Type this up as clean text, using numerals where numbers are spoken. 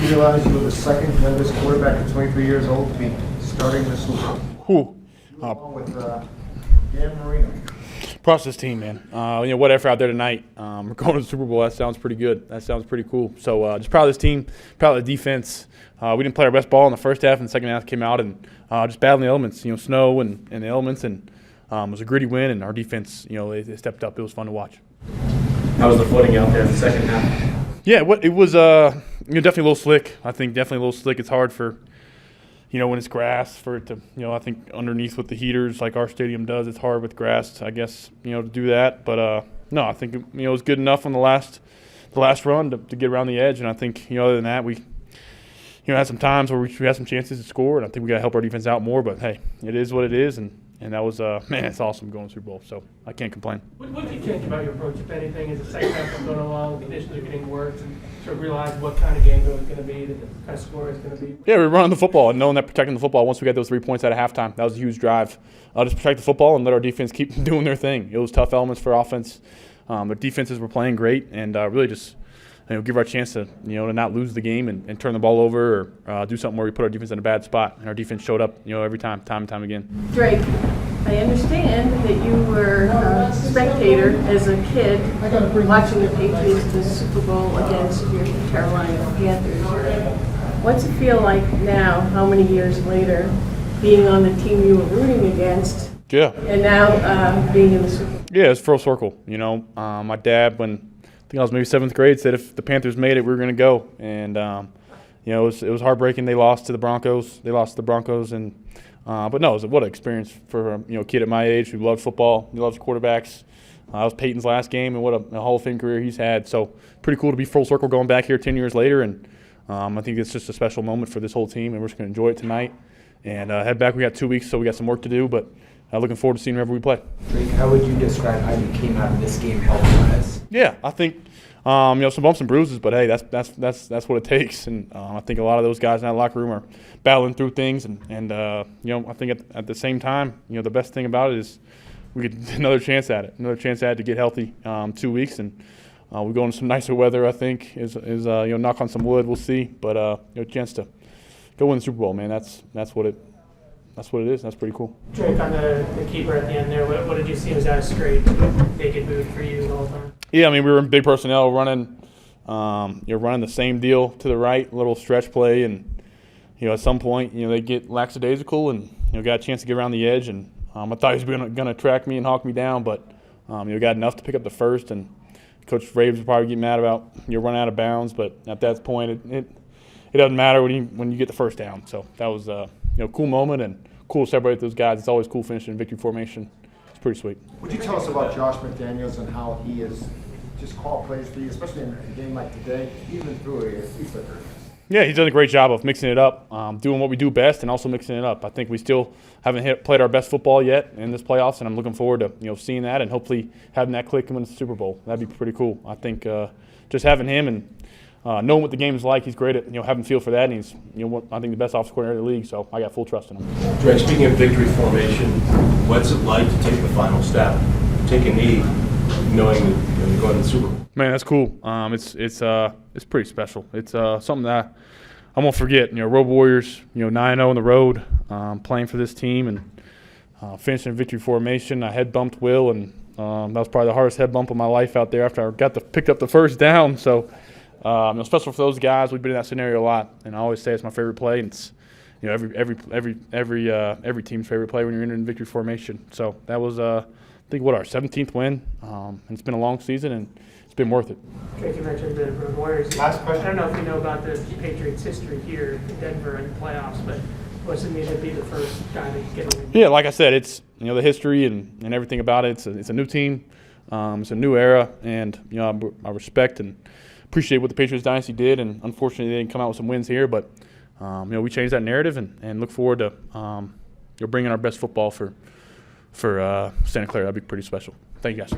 realize you were the second youngest quarterback at 23 years old to be starting the Super Bowl? Along with Dan Marino. Process team, man. What effort out there tonight. We're going to the Super Bowl. That sounds pretty good. That sounds pretty cool. So just proud of this team, proud of the defense. We didn't play our best ball in the first half, and the second half came out and just battling the elements. Snow and the elements, and it was a gritty win. And our defense, they stepped up. It was fun to watch. How was the footing out there in the second half? Yeah, it was definitely a little slick. I think definitely a little slick. It's hard for when it's grass for it to I think underneath with the heaters like our stadium does, it's hard with grass, I guess, to do that. But no, I think it was good enough on the last run to get around the edge. And I think other than that, we had some times where we had some chances to score, and I think we got to help our defense out more. But hey, it is what it is, and that was man, it's awesome going to the Super Bowl. So I can't complain. What do you think about your approach, if anything, as the second half was going along, the conditions are getting worse, and sort of realize what kind of game it was going to be, the kind of score it's going to be? Yeah, we were running the football and knowing that protecting the football. Once we got those 3 points out of halftime, that was a huge drive. Just protect the football and let our defense keep doing their thing. It was tough elements for offense. The defenses were playing great, and really just give our chance to to not lose the game and turn the ball over or do something where we put our defense in a bad spot. And our defense showed up every time and time again. Drake, I understand that you were a spectator as a kid watching the Patriots in the Super Bowl against your Carolina Panthers. What's it feel like now, how many years later, being on the team you were rooting against? Yeah. And now being in the Super Bowl? Yeah, it's full circle. My dad, when I think I was maybe 7th grade, said if the Panthers made it, we were going to go. And it was heartbreaking. They lost to the Broncos. And but no, it was what an experience for a kid at my age who loved football, who loves quarterbacks. That was Peyton's last game, and what a Hall of Fame career he's had. So pretty cool to be full circle going back here 10 years later. And I think it's just a special moment for this whole team, and we're just going to enjoy it tonight. And head back. We got 2 weeks, so we got some work to do, but looking forward to seeing whoever we play. Drake, how would you describe how you came out of this game health-wise? Yeah, I think some bumps and bruises, but hey, that's what it takes. And I think a lot of those guys in that locker room are battling through things. And I think at the same time, the best thing about it is we get another chance at it to get healthy 2 weeks, and we go into some nicer weather. I think is knock on some wood. We'll see, but a chance to go win the Super Bowl, man. That's what it is. That's pretty cool. Drake, on the keeper at the end there, what did you see? Was that a straight naked boot for you the whole time? Yeah, I mean, we were in big personnel running, running the same deal to the right, little stretch play, and at some point, they get lackadaisical and got a chance to get around the edge, and I thought he was going to track me and hawk me down, but got enough to pick up the first, and Coach Raves would probably get mad about running out of bounds, but at that point, it doesn't matter when you get the first down. So that was cool moment and cool to separate those guys. It's always cool finishing in victory formation. It's pretty sweet. Would you tell us about Josh McDaniels and how he is just called plays for you, especially in a game like today, even through a flicker? Yeah, he's done a great job of mixing it up, doing what we do best, and also mixing it up. I think we still haven't played our best football yet in this playoffs, and I'm looking forward to seeing that and hopefully having that click and win the Super Bowl. That'd be pretty cool. I think just having him and knowing what the game is like, he's great at having feel for that, and he's I think the best offensive coordinator in the league. So I got full trust in him. Drake, speaking of victory formation, what's it like to take the final step, take a knee, knowing that you're going to the Super Bowl? Man, that's cool. It's pretty special. It's something that I won't forget. Road Warriors, 9-0 on the road, playing for this team and finishing in victory formation. I head bumped Will, and that was probably the hardest head bump of my life out there after I picked up the first down. So. Special for those guys. We've been in that scenario a lot, and I always say it's my favorite play. And it's every team's favorite play when you're in victory formation. So that was I think our 17th win, and it's been a long season and it's been worth it. Drake, you mentioned the Road Warriors. Last question. I don't know if you know about the Patriots' history here in Denver in the playoffs, but what's it mean to be the first guy to get a win? Yeah, like I said, it's the history and everything about it. It's a new team, it's a new era, and I respect and appreciate what the Patriots dynasty did, and unfortunately they didn't come out with some wins here, but we changed that narrative and look forward to bringing our best football for Santa Clara. That'd be pretty special. Thank you guys.